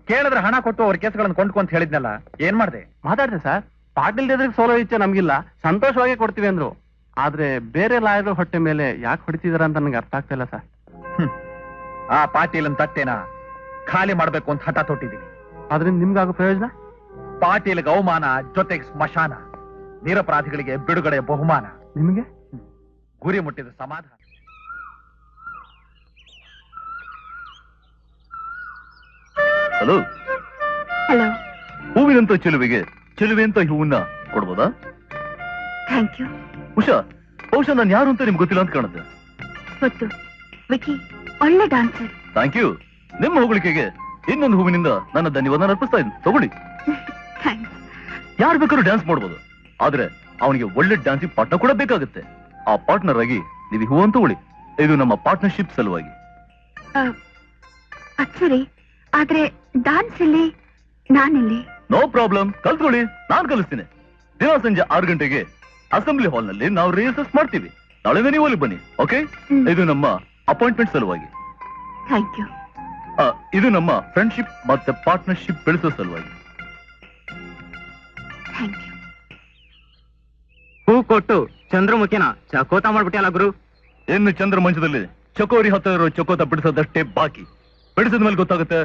A: ಕೇಳಿದ್ರೆ ಹಣ ಕೊಟ್ಟು ಅವ್ರ ಕೇಸ್ಗಳನ್ನ ಕೊಂಡ್ಕೊಂತ ಹೇಳಿದ್ನಲ್ಲ, ಏನ್ ಮಾಡ್ದೆ?
F: ಮಾತಾಡ್ದೆ ಸರ್. ಪಾಟೀಲ್ ಎದುರಿಗೆ ಸೋಲೋ ಇಚ್ಛೆ ನಮ್ಗಿಲ್ಲ, ಸಂತೋಷವಾಗಿ ಕೊಡ್ತೀವಿ ಅಂದ್ರು. ಆದ್ರೆ ಬೇರೆ ಲಾಯರ್ ಹೊಟ್ಟೆ ಮೇಲೆ ಯಾಕೆ ಹೊಡಿತಿದಾರ ಅಂತ ನನಗೆ ಅರ್ಥ ಆಗ್ತಾ ಇಲ್ಲ ಸರ್.
A: ಆ ಪಾಟೀಲನ್ ತಟ್ಟೆನ ಖಾಲಿ ಮಾಡ್ಬೇಕು ಅಂತ ಹಠ ತೊಟ್ಟಿದೀನಿ.
F: ಅದರಿಂದ ನಿಮ್ಗಾಗೋ ಪ್ರಯೋಜನ?
A: ಪಾಟೀಲ್ಗೆ ಅವಮಾನ, ಜೊತೆಗೆ ಸ್ಮಶಾನ, ನಿರಪರಾಧಿಗಳಿಗೆ ಬಿಡುಗಡೆ ಬಹುಮಾನ,
F: ನಿಮಗೆ
A: ಗುರಿ ಮುಟ್ಟಿದ ಸಮಾಧಾನ. Hello
B: hello.
A: ಹೂವಿನಂತ ಚೆಲುವೆಗೆ ಚೆಲುವೆ ಅಂತ ಹೂವನ್ನ ಕೊಡ್ಬೋದಾ?
B: Thank you.
A: ಉಷಾ, ಬಹುಶಃ ನಾನು ಯಾರು ಅಂತ ನಿಮ್ಗೆ ಗೊತ್ತಿಲ್ಲ ಅಂತ ಕಾಣುತ್ತೆ.
B: ಗೊತ್ತು, ವಿಕಿ ಒಳ್ಳೆ ಡಾನ್ಸರ್.
A: Thank you. ನಿಮ್ಮ ಹೊಗಳಿಕೆಗೆ ಇನ್ನೊಂದು ಹೂವಿನಿಂದ ನನ್ನ ಧನ್ಯವಾದ ಅರ್ಪಿಸ್ತಾ ಇದ್ದೀನಿ, ತಗೊಳ್ಳಿ.
B: ಥ್ಯಾಂಕ್ಸ್.
A: ಯಾರು ಬೇಕಾದ್ರೂ ಡ್ಯಾನ್ಸ್ ಮಾಡ್ಬೋದು, ಆದ್ರೆ ಅವನಿಗೆ ಒಳ್ಳೆ ಡ್ಯಾನ್ಸಿಂಗ್ ಪಾರ್ಟ್ನರ್ ಕೂಡ ಬೇಕಾಗುತ್ತೆ. ಆ ಪಾರ್ಟ್ನರ್ ಆಗಿ ನೀವು ಹೂ ಅಂತ ತಗೊಳ್ಳಿ. ಇದು ನಮ್ಮ ಪಾರ್ಟ್ನರ್ಶಿಪ್ ಸಲುವಾಗಿ.
B: ಸರಿ, ಆದ್ರೆ ಡಾನ್ಸ್ ಇಲ್ಲಿ ನಾನಿಲ್ಲಿ.
A: ನೋ ಪ್ರಾಬ್ಲಮ್, ಕಲ್ತ್ಕೊಳ್ಳಿ, ನಾನ್ ಕಲಿಸ್ತೀನಿ. ದಿನ ಸಂಜೆ 6 ಗಂಟೆಗೆ ಅಸೆಂಬ್ಲಿ ಹಾಲ್ ನಲ್ಲಿ ನಾವು ರಿಹರ್ಸಲ್ಸ್ ಮಾಡ್ತೀವಿ. ನಾಳೆನೇ ನೀವು ಅಲ್ಲಿ ಬನ್ನಿ, ಓಕೆ? ಇದು ನಮ್ಮ ಅಪಾಯಿಂಟ್ಮೆಂಟ್ ಸಲುವಾಗಿ.
B: Thank you.
A: ಇದು ನಮ್ಮ ಫ್ರೆಂಡ್ಶಿಪ್ ಮತ್ತೆ ಪಾರ್ಟ್ನರ್ಶಿಪ್ ಬೆಳೆಸೋ ಸಲುವಾಗಿ.
B: Thank you.
F: ಹೂ ಕೊಟ್ಟು ಚಂದ್ರಮುಖಿನ ಚಕೋತ ಮಾಡ್ಬಿಟ್ಟಿಯಲ್ಲ ಗುರು.
A: ಇನ್ನು ಚಂದ್ರ ಮಂಚದಲ್ಲಿ ಚಕೋರಿ ಹತ್ತಿರ ಇರೋ ಚಕೋತ ಬಿಡಿಸೋದಷ್ಟೇ ಬಾಕಿ. ಬಿಡಿಸಿದ ಮೇಲೆ ಗೊತ್ತಾಗುತ್ತೆ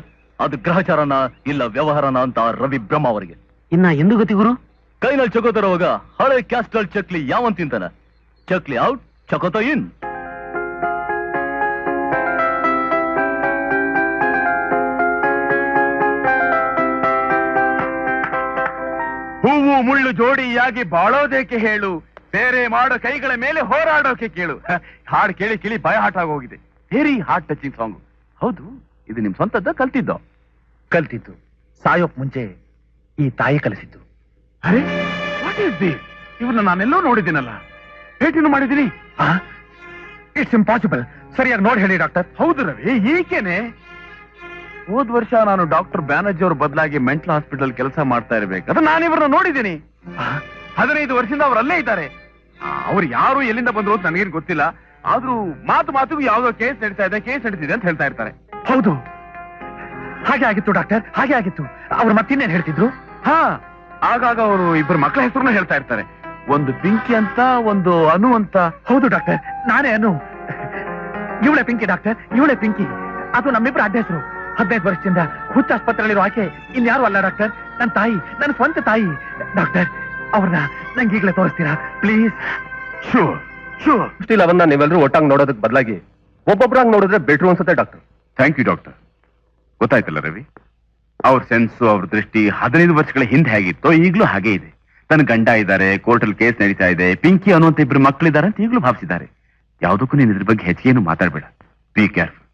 A: ಅದು ಗ್ರಹಚಾರನ ಇಲ್ಲ ವ್ಯವಹಾರನ ಅಂತ ರವಿ ಬ್ರಹ್ಮ ಅವರಿಗೆ.
F: ಇನ್ನ ಎಂದು ಗತಿ ಗುರು?
A: ಕೈನಲ್ಲಿ ಚಕೋತರುವಾಗ ಹಳೆ ಕ್ಯಾಸ್ಟಲ್ ಚಕ್ಲಿ ಯಾವನ್ ತಿಂತಾನ? ಚಕ್ಲಿ ಔಟ್, ಚಕೋತ ಇನ್.
C: ಹೂವು ಮುಳ್ಳು ಜೋಡಿಯಾಗಿ ಬಾಳೋದೇಕೆ ಹೇಳು, ಬೇರೆ ಮಾಡೋ ಕೈಗಳ ಮೇಲೆ ಹೋರಾಡೋಕೆ ಕೇಳು. ಹಾಡು ಕೇಳಿ ಕೇಳಿ ಭಯ ಹಾಟಾಗೋಗಿದೆ. Very heart touching song. ಹೌದು, ಇದು ನಿಮ್ ಸ್ವಂತದ್ದ ಕಲ್ತಿದ್ದೋ?
D: ಕಲ್ತಿದ್ದು ಸಾಯೋಕ್ ಮುಂಚೆ ಈ ತಾಯಿ ಕಲಿಸಿದ್ದು.
C: ಅರೆ, ವಾಟ್ ಇಸ್ ದಿಸ್? ಇವ್ರನ್ನ ನಾನೆಲ್ಲೋ ನೋಡಿದ್ದೀನಲ್ಲ, ಭೇಟಿನೂ ಮಾಡಿದ್ದೀನಿ.
D: It's impossible. ಸರಿಯಾಗಿ ನೋಡಿ ಹೇಳಿ ಡಾಕ್ಟರ್.
C: ಹೌದು ರವಿ, ಈಕೆನೆ. ಹೋದ್ ವರ್ಷ ನಾನು ಡಾಕ್ಟರ್ ಬ್ಯಾನರ್ಜಿ ಅವ್ರ ಬದಲಾಗಿ ಮೆಂಟಲ್ ಹಾಸ್ಪಿಟಲ್ ಕೆಲಸ ಮಾಡ್ತಾ ಇರ್ಬೇಕಾದ್ರೆ ನಾನು ಇವ್ರನ್ನ ನೋಡಿದ್ದೀನಿ. 15 ವರ್ಷದಿಂದ ಅವರಲ್ಲೇ ಇದ್ದಾರೆ. ಅವ್ರು ಯಾರು ಎಲ್ಲಿಂದ ಬಂದ್ರು ಅಂತ ನನಗೇನು ಗೊತ್ತಿಲ್ಲ. ಆದ್ರೂ ಮಾತಿಗೂ ಯಾವ್ದೋ ಕೇಸ್ ನಡೀತಿದೆ ಅಂತ ಹೇಳ್ತಾ ಇರ್ತಾರೆ.
D: ಹೌದು, ಹಾಗೆ ಆಗಿತ್ತು ಡಾಕ್ಟರ್, ಹಾಗೆ ಆಗಿತ್ತು. ಅವ್ರು ಮತ್ತಿನ್ನೇನ್ ಹೇಳ್ತಿದ್ರು?
C: ಆಗಾಗ ಅವರು ಇಬ್ಬರು ಮಕ್ಕಳ ಹೆಸರನ್ನ ಹೇಳ್ತಾ ಇರ್ತಾರೆ. ಒಂದು ಪಿಂಕಿ ಅಂತ, ಒಂದು ಅನು ಅಂತ.
D: ಹೌದು ಡಾಕ್ಟರ್, ನಾನೇ ಅನು. ಇವಳೆ ಪಿಂಕಿ ಡಾಕ್ಟರ್, ಇವಳೆ ಪಿಂಕಿ. ಅದು ನಮ್ಮಿಬ್ಬರ ಅಡ್ಡ ಹೆಸರು. 15 ವರ್ಷದಿಂದ ಹುಚ್ಚ ಆಸ್ಪತ್ರೆಯಲ್ಲಿರೋ ಆಕೆ ಇನ್ಯಾರು ಅಲ್ಲ ಡಾಕ್ಟರ್, ನನ್ನ ತಾಯಿ, ನನ್ನ ಸ್ವಂತ ತಾಯಿ. ಡಾಕ್ಟರ್, ಅವ್ರನ್ನ ನಂಗೆ ಈಗಲೇ ತೋರಿಸ್ತೀರಾ ಪ್ಲೀಸ್?
C: Sure sure.
F: ಸ್ಟಿಲ್ ಅವನ್ನ ನೀವೆಲ್ಲರೂ ಒಟ್ಟಾಗಿ ನೋಡೋದಕ್ಕೆ ಬದಲಾಗಿ ಒಬ್ಬೊಬ್ಬರಾಗಿ ನೋಡಿದ್ರೆ ಬೆಟ್ರು ಅನ್ಸುತ್ತೆ ಡಾಕ್ಟರ್.
C: Thank you doctor. ಗೊತ್ತಾಯ್ತಲ್ಲ ರವಿ, ಅವ್ರ ಸೆನ್ಸು, ಅವ್ರ ದೃಷ್ಟಿ 15 ವರ್ಷಗಳ ಹಿಂದೆ ಹೇಗಿತ್ತೋ ಈಗಲೂ ಹಾಗೆ ಇದೆ. ತನ್ನ ಗಂಡ ಇದ್ದಾರೆ, ಕೋರ್ಟಲ್ಲಿ ಕೇಸ್ ನಡೀತಾ ಇದೆ, ಪಿಂಕಿ ಅನ್ನುವಂತ ಇಬ್ರು ಮಕ್ಕಳಿದ್ದಾರೆ ಅಂತ ಈಗಲೂ ಭಾವಿಸಿದ್ದಾರೆ. ಯಾವುದಕ್ಕೂ ನೀನು ಇದ್ರ ಬಗ್ಗೆ ಹೆಚ್ಚೇನು ಮಾತಾಡಬೇಡ. Be careful.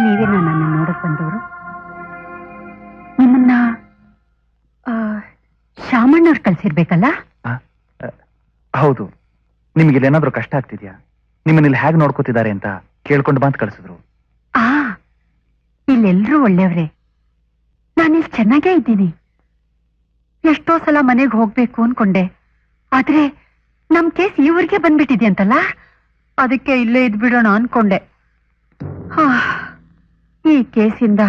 B: ನೀವೇನಾ ನನ್ನ ನೋಡಕ್ ಬಂದವರು? ನಿಮ್ಮನ್ನ ಶಾಮಣ್ಣವ್ರು ಕಳ್ಸಿರ್ಬೇಕಲ್ಲ?
D: ಹೌದು. ನಿಮ್ಗೆ ಇಲ್ಲೇನಾದ್ರೂ ಕಷ್ಟ ಆಗ್ತಿದ್ಯಾ? ನಿಮ್ಮನ್ನ ಇಲ್ಲಿ ಹೇಗೆ ನೋಡ್ಕೋತಿದ್ದಾರೆ ಅಂತ ಕೇಳ್ಕೊಂಡು ಬಂದು ಕಳಿಸಿದ್ರು.
B: ಇಲ್ಲೆಲ್ರೂ ಒಳ್ಳೆಯವ್ರೆ. ನಾನಿಲ್ಲಿ ಚೆನ್ನಾಗೇ ಇದ್ದೀನಿ. ಎಷ್ಟೋ ಸಲ ಮನೆಗೆ ಹೋಗ್ಬೇಕು ಅನ್ಕೊಂಡೆ, ಆದ್ರೆ ನಮ್ ಕೇಸ್ ಇವ್ರಿಗೆ ಬಂದ್ಬಿಟ್ಟಿದ್ಯಂತಲ್ಲ, ಅದಕ್ಕೆ ಇಲ್ಲೇ ಇದ್ಬಿಡೋಣ ಅನ್ಕೊಂಡೆ. ಈ ಕೇಸಿಂದ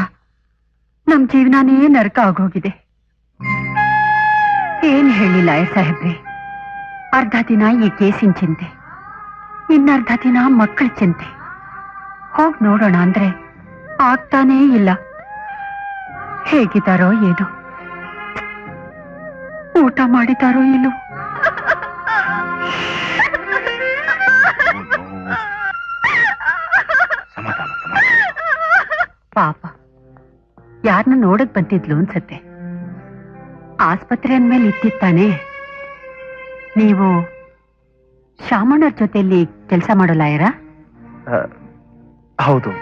B: ನಮ್ ಜೀವನಾನೇ ನರಕ ಆಗೋಗಿದೆ. ಏನ್ ಹೇಳಿ ಲಾಯರ್ ಸಾಹೇಬ್ರೆ, ಅರ್ಧ ದಿನ ಈ ಕೇಸಿನ ಚಿಂತೆ, ಇನ್ನರ್ಧ ದಿನ ಮಕ್ಕಳ ಚಿಂತೆ. ಹೋಗ್ ನೋಡೋಣ ಅಂದ್ರೆ ಆಗ್ತಾನೇ ಇಲ್ಲ. ಹೇಗಿದ್ದಾರೋ ಏನೋ, ಊಟ ಮಾಡಿದಾರೋ ಇಲ್ಲೋ. ಪಾಪ, ಯಾರನ್ನ ನೋಡಕ್ ಬಂತಿದ್ಲು ಅನ್ಸತ್ತೆ. ಆಸ್ಪತ್ರೆ ಅಂದ್ಮೇಲೆ ಇತ್ತಿತ್ತಾನೆ. ನೀವು ಶಾಮಣ್ಣವ್ರ ಜೊತೆಯಲ್ಲಿ ಕೆಲಸ ಮಾಡೋ ಲಾಯರ?
D: ಹೌದು.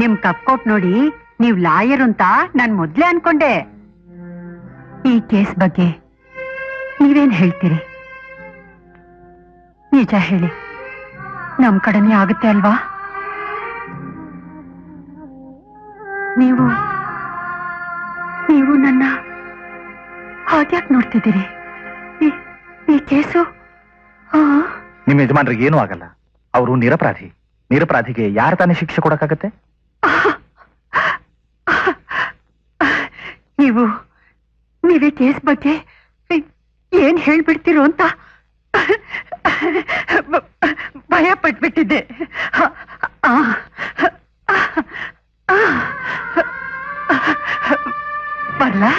B: ನಿಮ್ ಕಪ್ಕೋಟ್ ನೋಡಿ ನೀವ್ ಲಾಯರ್ ಅಂತ ನಾನ್ ಮೊದ್ಲೇ ಅನ್ಕೊಂಡೆ. ಈ ಕೇಸ್ ಬಗ್ಗೆ ನೀವೇನ್ ಹೇಳ್ತೀರಿ? ನಿಜ ಹೇಳಿ, ನಮ್ ಕಡೆನೇ ಆಗುತ್ತೆ ಅಲ್ವಾ? ನೀವು ನನ್ನ ಹಾಗ್ಯಾಕ್ ನೋಡ್ತಿದ್ದೀರಿ? ಈ ಕೇಸು
D: ನಿಮ್ಮ ಯಜಮಾನ್ರಿಗೆ ಏನೂ ಆಗಲ್ಲ. ಅವರು ನಿರಪರಾಧಿ. ನಿರಪರಾಧಿಗೆ ಯಾರು ತಾನೇ ಶಿಕ್ಷೆ ಕೊಡಕ್ಕಾಗತ್ತೆ?
B: ನೀವೇ ಕೇಸ್ ಬಗ್ಗೆ ಏನ್ ಹೇಳ್ಬಿಡ್ತೀರೋ ಅಂತ ಭಯ ಪಟ್ಬಿಟ್ಟಿದ್ದೆ. ಬರ್ಲಾ?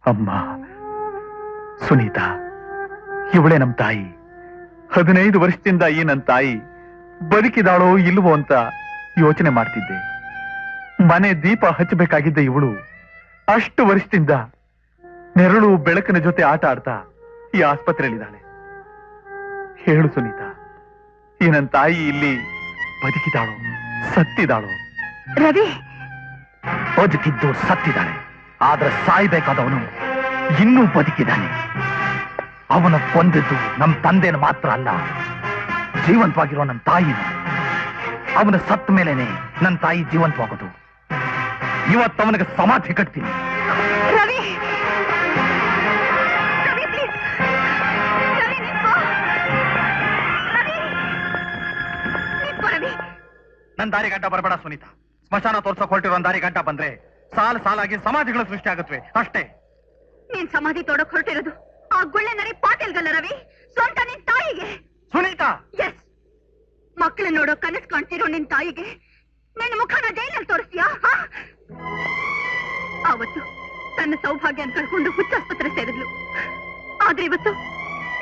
D: ಅಮ್ಮ,
A: ಸುನೀತಾ, ಇವಳೇ ನಮ್ ತಾಯಿ. 15 ವರ್ಷದಿಂದ ಈ ನನ್ನ ತಾಯಿ ಬದುಕಿದಾಳೋ ಇಲ್ವೋ ಅಂತ ಯೋಚನೆ ಮಾಡ್ತಿದ್ದೆ. ಮನೆ ದೀಪ ಹಚ್ಚಬೇಕಾಗಿದ್ದ ಇವಳು ಅಷ್ಟು ವರ್ಷದಿಂದ ನೆರಳು ಬೆಳಕಿನ ಜೊತೆ ಆಟ ಆಡ್ತಾ ಈ ಆಸ್ಪತ್ರೆಯಲ್ಲಿದ್ದಾಳೆ. ಹೇಳು ಸುನೀತಾ, ಈ ನನ್ನ ತಾಯಿ ಇಲ್ಲಿ ಬದುಕಿದಾಳೋ ಸತ್ತಿದಾಳೋ?
B: ರವಿ,
A: ಬದುಕಿದ್ದು ಸತ್ತಿದ್ದಾಳೆ, ಆದ್ರೆ ಸಾಯ್ಬೇಕಾದವನು ಇನ್ನೂ ಬದುಕಿದ್ದಾನೆ. ಅವನ ಕೊಂದಿದ್ದು ನಮ್ ತಂದೆನ ಮಾತ್ರ ಅಲ್ಲ, ಜೀವಂತವಾಗಿರೋ ನನ್ನ ತಾಯಿನ. ಅವನ ಸತ್ತ ಮೇಲೇನೆ ನನ್ನ ತಾಯಿ ಜೀವಂತವಾಗೋದು. ಇವತ್ತವನಿಗೆ ಸಮಾಧಿ ಕಟ್ತೀನಿ.
B: ರವಿ, ರವಿ ಪ್ಲೀಸ್, ರವಿ ನಿಂತ್ಕೋ. ರವಿ, ನಿಂತ್ಕೋ ರವಿ.
A: ನನ್ನ ದಾರಿ ಗಂಟ ಬರಬೇಡ ಸುನೀತಾ. ಸ್ಮಶಾನ ತೋರ್ಸಕ್ ಹೊರಟಿರೋ ದಾರಿ ಗಂಟ ಬಂದ್ರೆ ಸಾಲಾಗಿ ಸಮಾಧಿಗಳು ಸೃಷ್ಟಿ ಆಗುತ್ತವೆ ಅಷ್ಟೇ.
B: ನೀನ್ ಸಮಾಧಿ ತೋಡಕ್ ಹೊರಟಿರೋದು ಆ ಗುಳ್ಳೆ ನರಿ ಪಾಟೀಲ್ಗಲ್ಲ ರವಿ, ಸ್ವಂತ ನಿನ್ ತಾಯಿಗೆ.
A: ಸುನೀತಾ,
B: ಎಸ್, ಮಕ್ಕಳು ನೋಡೋ ಕನಸು ಕಾಣ್ತಿರೋ ನಿನ್ ತಾಯಿಗೆ ನಿನ್ನ ಮುಖನ ಜೈಲಲ್ಲಿ ತೋರಿಸ್ತೀಯಾ? ಆವತ್ತು ತನ್ನ ಸೌಭಾಗ್ಯ ಕಳ್ಕೊಂಡು ಹುಚ್ಚಾಸ್ಪತ್ರೆ ಸೇರಿದ್ಲು. ಆದ್ರೆ ಇವತ್ತು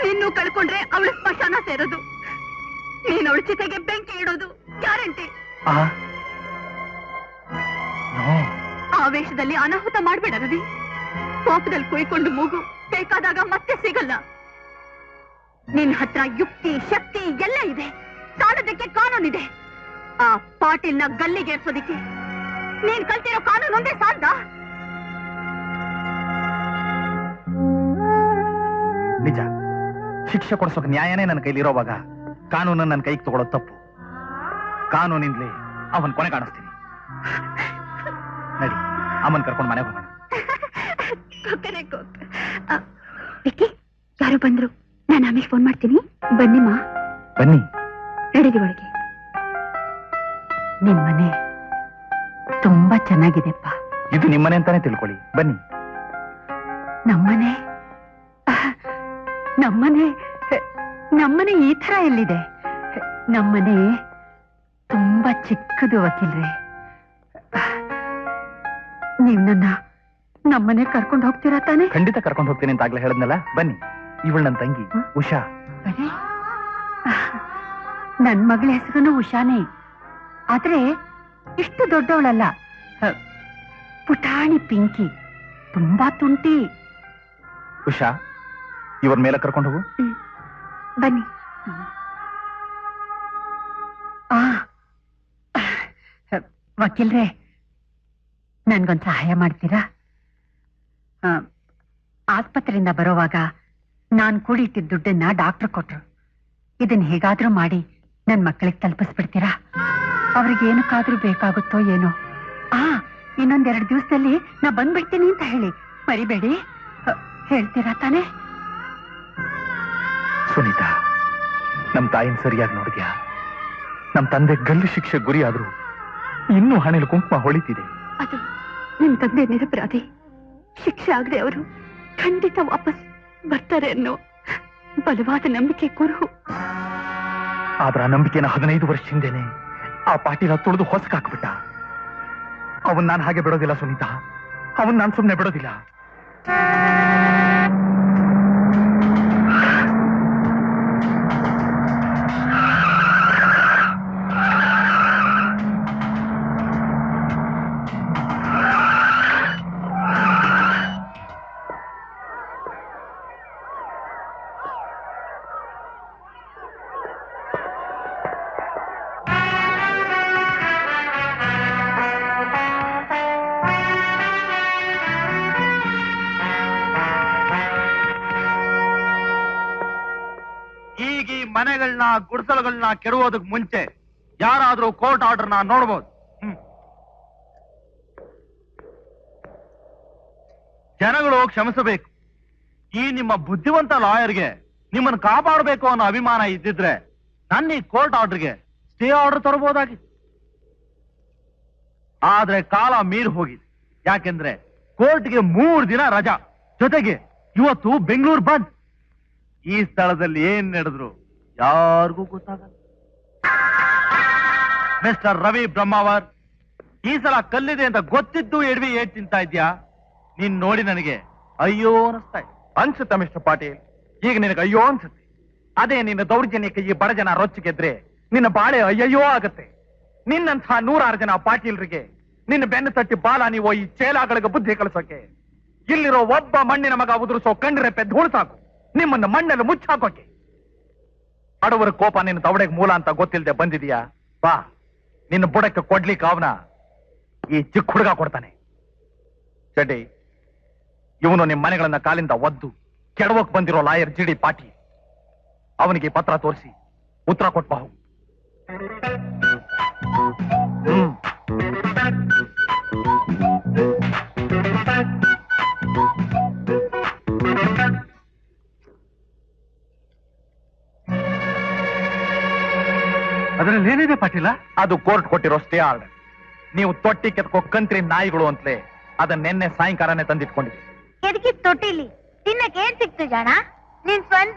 B: ನಿನ್ನೂ ಕಳ್ಕೊಂಡ್ರೆ ಅವಳ ಸ್ಮಶಾನ ಸೇರೋದು, ನೀನ್ ಅವಳ ಚಿತೆಗೆ ಬೆಂಕಿ ಇಡೋದು ಗ್ಯಾರಂಟಿ. ಆವೇಶದಲ್ಲಿ ಅನಾಹುತ ಮಾಡ್ಬೇಡ ರವಿ. ಕೋಪದಲ್ಲಿ ಕುಯ್ಕೊಂಡು ಮೂಗು ಬೇಕಾದಾಗ ಮತ್ತೆ ಸಿಗಲ್ಲ. ನಿನ್ ಹತ್ರ ಯುಕ್ತಿ ಶಕ್ತಿ ಎಲ್ಲ ಇದೆ, ಸಾಲದಕ್ಕೆ ಕಾನೂನಿದೆ. ಆ ಪಾಟೀಲ್ನ ಗಲ್ಲಿಗೇರ್ಸೋದಿಕ್ಕೆ ನೀನ್ ಕಲ್ತಿರೋ ಕಾನೂನು ಒಂದೇ ಸಾಲ್ದ?
A: ನಿಜ, ಶಿಕ್ಷೆ ಕೊಡಿಸೋಕೆ ನ್ಯಾಯನೇ ನನ್ನ ಕೈಲಿರೋವಾಗ ಕಾನೂನನ್ನ ನನ್ನ ಕೈಗೆ ತಗೊಳ್ಳೋದು ತಪ್ಪು. ಕಾನೂನಿಂದಲೇ ಅವನ್ ಕೊನೆ ಕಾಣಿಸ್ತೀನಿ. ನಡಿ, ಅಮ್ಮನ್ ಕರ್ಕೊಂಡು ಮನೆಗೆ ಹೋಗೋಣ.
B: ವಿಕ್ಕಿ, ಯಾರು ಬಂದ್ರು, ನಾನು ಆಮೇಲೆ ಫೋನ್ ಮಾಡ್ತೀನಿ. ಬನ್ನಿಮ್ಮ.
A: ಬನ್ನಿ.
B: ನಡೀರಿ ಒಳಗೆ. ನಿನ್ ಮನೆ ತುಂಬಾ ಚೆನ್ನಾಗಿದೆಪ್ಪ.
A: ಇದು ನಿಮ್ಮನೆ ಅಂತಾನೆ ತಿಳ್ಕೊಳ್ಳಿ. ಬನ್ನಿ.
B: ನಮ್ಮನೆ ನಮ್ಮನೆ ನಮ್ಮನೆ ಈ ತರ ಎಲ್ಲಿದೆ? ನಮ್ಮನೆ ತುಂಬಾ ಚಿಕ್ಕದು ವಕೀಲ್ರೆ. ನೀವ್ ನನ್ನ ನಮ್ಮನೆ ಕರ್ಕೊಂಡು ಹೋಗ್ತೀರಾ ತಾನೆ?
A: ಖಂಡಿತ ಕರ್ಕೊಂಡು ಹೋಗ್ತೀನಿ ಅಂತ ಆಗ್ಲೇ ಹೇಳದ್ನಲ್ಲ. ಬನ್ನಿ, ಇವಳು ನನ್ನ ತಂಗಿ ಉಷಾ.
B: ನನ್ ಮಗಳ ಹೆಸರು ಉಷಾನೇ, ಆದ್ರೆ ಇಷ್ಟು ದೊಡ್ಡವಳಲ್ಲ. ಪುಟಾಣಿ ಪಿಂಕಿ, ತುಂಬಾ ತುಂಟಿ.
A: ಉಷಾ, ಇವ್ರ ಮೇಲೆ ಕರ್ಕೊಂಡು ಹೋಗು.
B: ಬನ್ನಿ. ವಕೀಲ್ರೆ, ನನ್ಗೊಂದು ಸಹಾಯ ಮಾಡ್ತೀರಾ? ಆಸ್ಪತ್ರೆಯಿಂದ ಬರೋವಾಗ ನಾನ್ ಕೂಡಿಟ್ಟಿದ್ದ ದುಡ್ಡನ್ನ ಡಾಕ್ಟರ್ ಕೊಟ್ರು. ಇದನ್ನ ಹೇಗಾದ್ರೂ ಮಾಡಿ ನನ್ ಮಕ್ಕಳಿಗೆ ತಲುಪಿಸ್ಬಿಡ್ತೀರಾ? ಅವ್ರಿಗೆ ಏನಕ್ಕಾದ್ರೂ ಬೇಕಾಗುತ್ತೋ ಏನೋ. ಇನ್ನೊಂದೆರಡು ದಿವಸದಲ್ಲಿ ನಾ ಬಂದ್ಬಿಡ್ತೀನಿ ಅಂತ ಹೇಳಿ ಮರಿಬೇಡಿ. ಹೇಳ್ತೀರಾ ತಾನೆ?
A: ಸುನೀತಾ, ನಮ್ ತಾಯಿನ ಸರಿಯಾಗಿ ನೋಡಿದ್ಯಾ? ನಮ್ ತಂದೆ ಗಲ್ಲು ಶಿಕ್ಷೆ ಗುರಿ ಆದ್ರೂ ಇನ್ನೂ ಹಣೆಯಲ್ಲಿ ಕುಂಕುಮ ಹೊಳಿತಿದೆ.
B: ಅದು ನಿಮ್ ತಂದೆ ನಿರಪರಾಧಿ. ಶಿಕ್ಷೆ ಆಗದೆ ಅವರು ಖಂಡಿತ ವಾಪಸ್ ಬರ್ತಾರೆ ಅನ್ನೋ ಬಲವಾದ ನಂಬಿಕೆ ಕುರುಹು.
A: ಆದ್ರ ಆ ನಂಬಿಕೆನ 15 ವರ್ಷ ಹಿಂದೆನೆ ಆ ಪಾಟೀಲ ತುಳಿದು ಹೊಸಕಾಕ್ಬಿಟ್ಟ. ಅವನ್ ನಾನು ಹಾಗೆ ಬಿಡೋದಿಲ್ಲ ಸುನೀತಾ, ಅವನ್ ನಾನು ಸುಮ್ಮನೆ ಬಿಡೋದಿಲ್ಲ.
D: ಮನೆಗಳನ್ನ ಗುಡಿಸಲುಗಳನ್ನ ಕೆಡವೋದಕ್ ಮುಂಚೆ ಯಾರಾದ್ರೂ ಕೋರ್ಟ್ ಆರ್ಡರ್ನ ನೋಡ್ಬೋದು. ಜನಗಳು ಕ್ಷಮಿಸಬೇಕು. ಈ ನಿಮ್ಮ ಬುದ್ಧಿವಂತ ಲಾಯರ್ಗೆ ನಿಮ್ಮನ್ನು ಕಾಪಾಡಬೇಕು ಅನ್ನೋ ಅಭಿಮಾನ ಇದ್ದಿದ್ರೆ ನನ್ನ ಈ ಕೋರ್ಟ್ ಆರ್ಡರ್ಗೆ ಸ್ಟೇ ಆರ್ಡರ್ ತರಬಹುದಾಗಿತ್ತು. ಆದ್ರೆ ಕಾಲ ಮೀರಿ ಹೋಗಿದೆ. ಯಾಕೆಂದ್ರೆ ಕೋರ್ಟ್ಗೆ 3 ದಿನ ರಜಾ, ಜೊತೆಗೆ ಇವತ್ತು ಬೆಂಗಳೂರು ಬಂದ್. ಈ ಸ್ಥಳದಲ್ಲಿ ಏನ್ ನಡೆದ್ರು ಯಾರಿಗೂ ಗೊತ್ತಾಗಲ್ಲ. ಮಿಸ್ಟರ್ ರವಿ ಬ್ರಹ್ಮಾವರ್, ಈ ಸಲ ಕಲ್ಲಿದೆ ಅಂತ ಗೊತ್ತಿದ್ದು ಎಡವಿ ಏಟ್ ತಿಂತಾ ಇದ್ಯಾ? ನೀನ್ ನೋಡಿ ನನಗೆ ಅಯ್ಯೋ ಅನಿಸ್ತಾ ಇದೆ.
G: ಅನ್ಸುತ್ತ ಮಿಸ್ಟರ್ ಪಾಟೀಲ್, ಈಗ ನಿನಗೆ ಅಯ್ಯೋ ಅನ್ಸುತ್ತೆ. ಅದೇ ನಿನ್ನ ದೌರ್ಜನ್ಯಕ್ಕೆ ಈ ಬಡ ಜನ ರೊಚ್ಚಿಗೆದ್ರೆ ನಿನ್ನ ಬಾಳೆ ಅಯ್ಯಯ್ಯೋ ಆಗತ್ತೆ. ನಿನ್ನಂಥ 106 ಜನ ಪಾಟೀಲ್ರಿಗೆ ನಿನ್ನ ಬೆನ್ನು ತಟ್ಟಿ ಬಾಲ ನೀವು ಈ ಚೇಲಾಗಳಿಗೆ ಬುದ್ಧಿ ಕಲಿಸೋಕೆ ಇಲ್ಲಿರೋ ಒಬ್ಬ ಮಣ್ಣಿನ ಮಗ ಉದುರಿಸೋ ಕಣ್ಣಿರೆಪ್ಪೆ ಧೂಳು ಸಾಕು ನಿಮ್ಮನ್ನ ಮಣ್ಣಲ್ಲಿ ಮುಚ್ಚಾಕೋಕೆ. ಬಡವರ ಕೋಪ ನಿನ್ನ ದವಡೆಗೆ ಮೂಲ ಅಂತ ಗೊತ್ತಿಲ್ಲದೆ ಬಂದಿದೀಯಾ? ಬಾ, ನಿನ್ನ ಬುಡಕ್ಕೆ ಕೊಡ್ಲಿಕ್ಕೆ ಅವನ ಈ ಚಿಕ್ಕ ಹುಡುಗ ಕೊಡ್ತಾನೆ. ಚಡ್ಡಿ, ಇವನು ನಿಮ್ಮ ಮನೆಗಳನ್ನ ಕಾಲಿಂದ ಒದ್ದು ಕೆಡವಕ್ ಬಂದಿರೋ ಲಾಯರ್ GD ಪಾಟೀಲ್. ಅವನಿಗೆ ಪತ್ರ ತೋರಿಸಿ ಉತ್ತರ ಕೊಟ್ಟ ಹೋಗು.
F: ಅದ್ರಲ್ಲಿ ಏನಿದೆ ಪಾಟೀಲ?
G: ಅದು ಕೋರ್ಟ್ ಕೊಟ್ಟಿರೋ ಸ್ಟೇ ಆರ್ಡರ್. ನೀವು ತೊಟ್ಟಿ ಕೆತ್ಕೋ ಕಂತ್ರಿ ನಾಯಿಗಳು ಅಂತಲೇ ಅದನ್ನ ನಿನ್ನೆ ಸಾಯಂಕಾಲನೇ ತಂದಿಟ್ಕೊಂಡಿದ್ವಿ.
B: ಎದಕ್ಕೆ ತೊಟ್ಟಿಲಿ ತಿನ್ನಕ್ಕೆ ಏನ್ ಸಿಕ್ತು ಜಾಣ? ನಿನ್ ಸ್ವಂತ